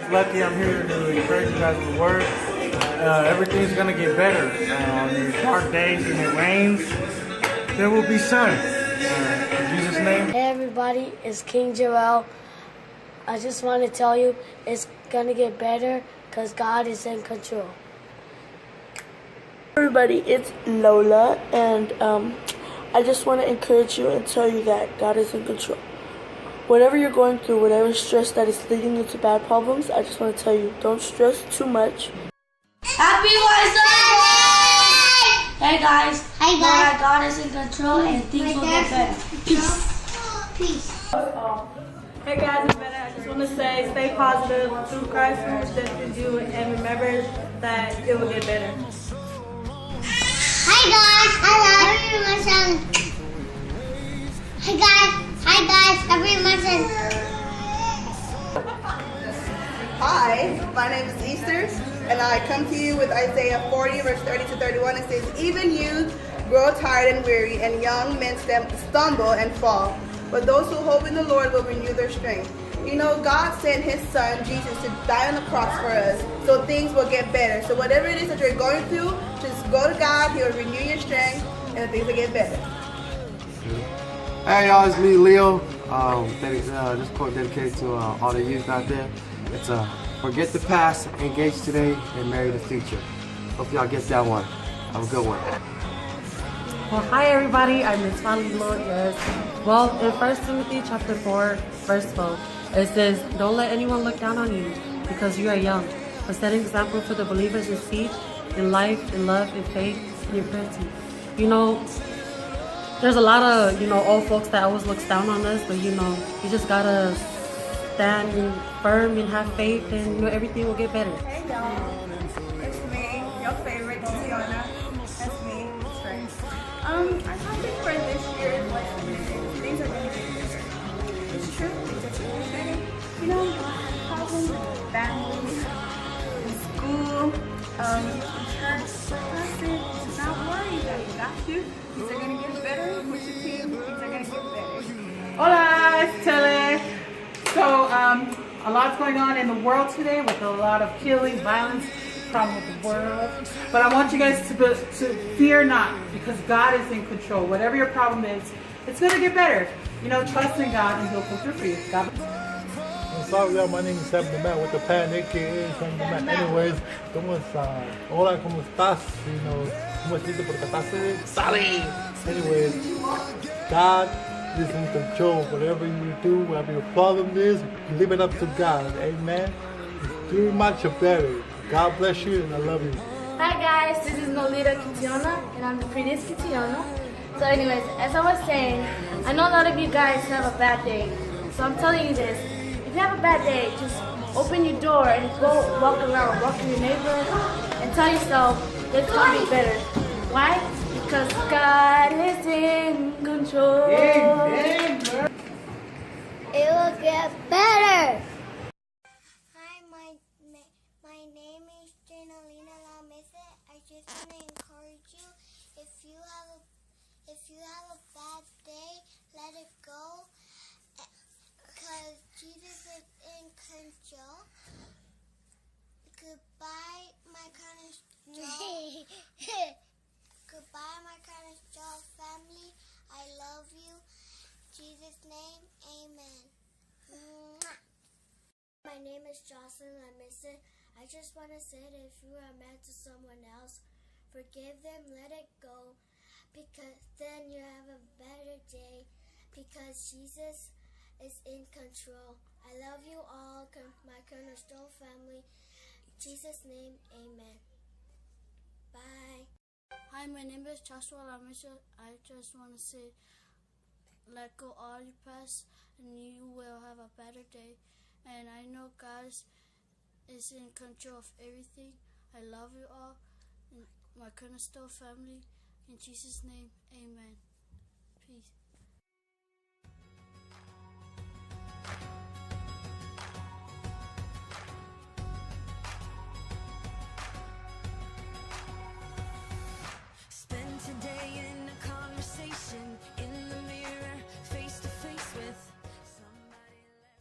it's Lucky. I'm here to encourage you guys with word. Everything's going to get better. On these dark days and it rains, there will be sun. In Jesus' name. Hey everybody, it's King Jarrell. I just want to tell you it's going to get better because God is in control. Everybody, it's Lola, and I just want to encourage you and tell you that God is in control. Whatever you're going through, whatever stress that is leading you to bad problems, I just want to tell you, don't stress too much. Happy Wednesday! Hey guys, know that God is in control and things will get better. Peace. Hey guys, it's Bennett. I just want to say stay positive through Christ who strengthens you, and remember that it will get better. Hi guys, Hi, my name is Easter, and I come to you with Isaiah 40, verse 30 to 31. It says, even youth grow tired and weary, and young men stumble and fall. But those who hope in the Lord will renew their strength. You know, God sent His Son, Jesus, to die on the cross for us, so things will get better. So whatever it is that you're going through, just go to God. He will renew your strength, and things will get better. Hey y'all, it's me, Leo. This quote dedicated to all the youth out there. It's forget the past, engage today, and marry the future. Hope y'all get that one. Have a good one. Well, hi everybody, I'm Miss Molly Lord. Yes. Well, in 1 Timothy chapter 4, verse 12, it says, don't let anyone look down on you because you are young, but set an example for the believers in speech, in life, in love, in faith, and in purity. You know, there's a lot of, old folks that always looks down on us, but you just gotta stand firm and have faith, and everything will get better. Hey y'all, it's me, your favorite, Tiana. That's me, it's right. Our topic for this year is like things are going to get better. It's true, things are going to get better. You know, problems with family, in school, in church. That's it. Do not worry, I got you. Things are going to get better. With your team, things are going to get better. Hola, it's Tele. So, a lot's going on in the world today with a lot of killing, violence, problem with the world. But I want you guys to fear not, because God is in control. Whatever your problem is, it's going to get better. Trust in God and He'll put you free. God bless. Sorry, y'all, my name is Sam the Man with the Panic Kids. Anyways, ¿cómo estás? Hola, ¿cómo estás? ¿Cómo estás? Porque estás sale. Anyways, God is in control. Whatever you do, whatever your problem is, leave it up to God. Amen. It's too much better. God bless you, and I love you. Hi guys, this is Nolita Kitiona, and I'm the prettiest Kitiona. So anyways, as I was saying, I know a lot of you guys have a bad day. So I'm telling you this, if you have a bad day, just open your door and go walk around, walk in your neighborhood, and tell yourself it's going to be better. Why? Because God is in control. Amen. It will get better. Hi, my name is Janalina Lamese. I just want to encourage you. If you have a bad day, let it go. Because Jesus is in control. Goodbye, my Cornerstone. Goodbye, my Cornerstone family. I love you. In Jesus' name, amen. My name is Jocelyn. I miss it. I just want to say that if you are mad to someone else, forgive them, let it go, because then you have a better day, because Jesus is in control. I love you all, my Cornerstone family. In Jesus' name, amen. Bye. Hi, my name is Joshua Lamisha. I just want to say, let go all your past, and you will have a better day. And I know God is in control of everything. I love you all, my Cornerstone family. In Jesus' name, amen.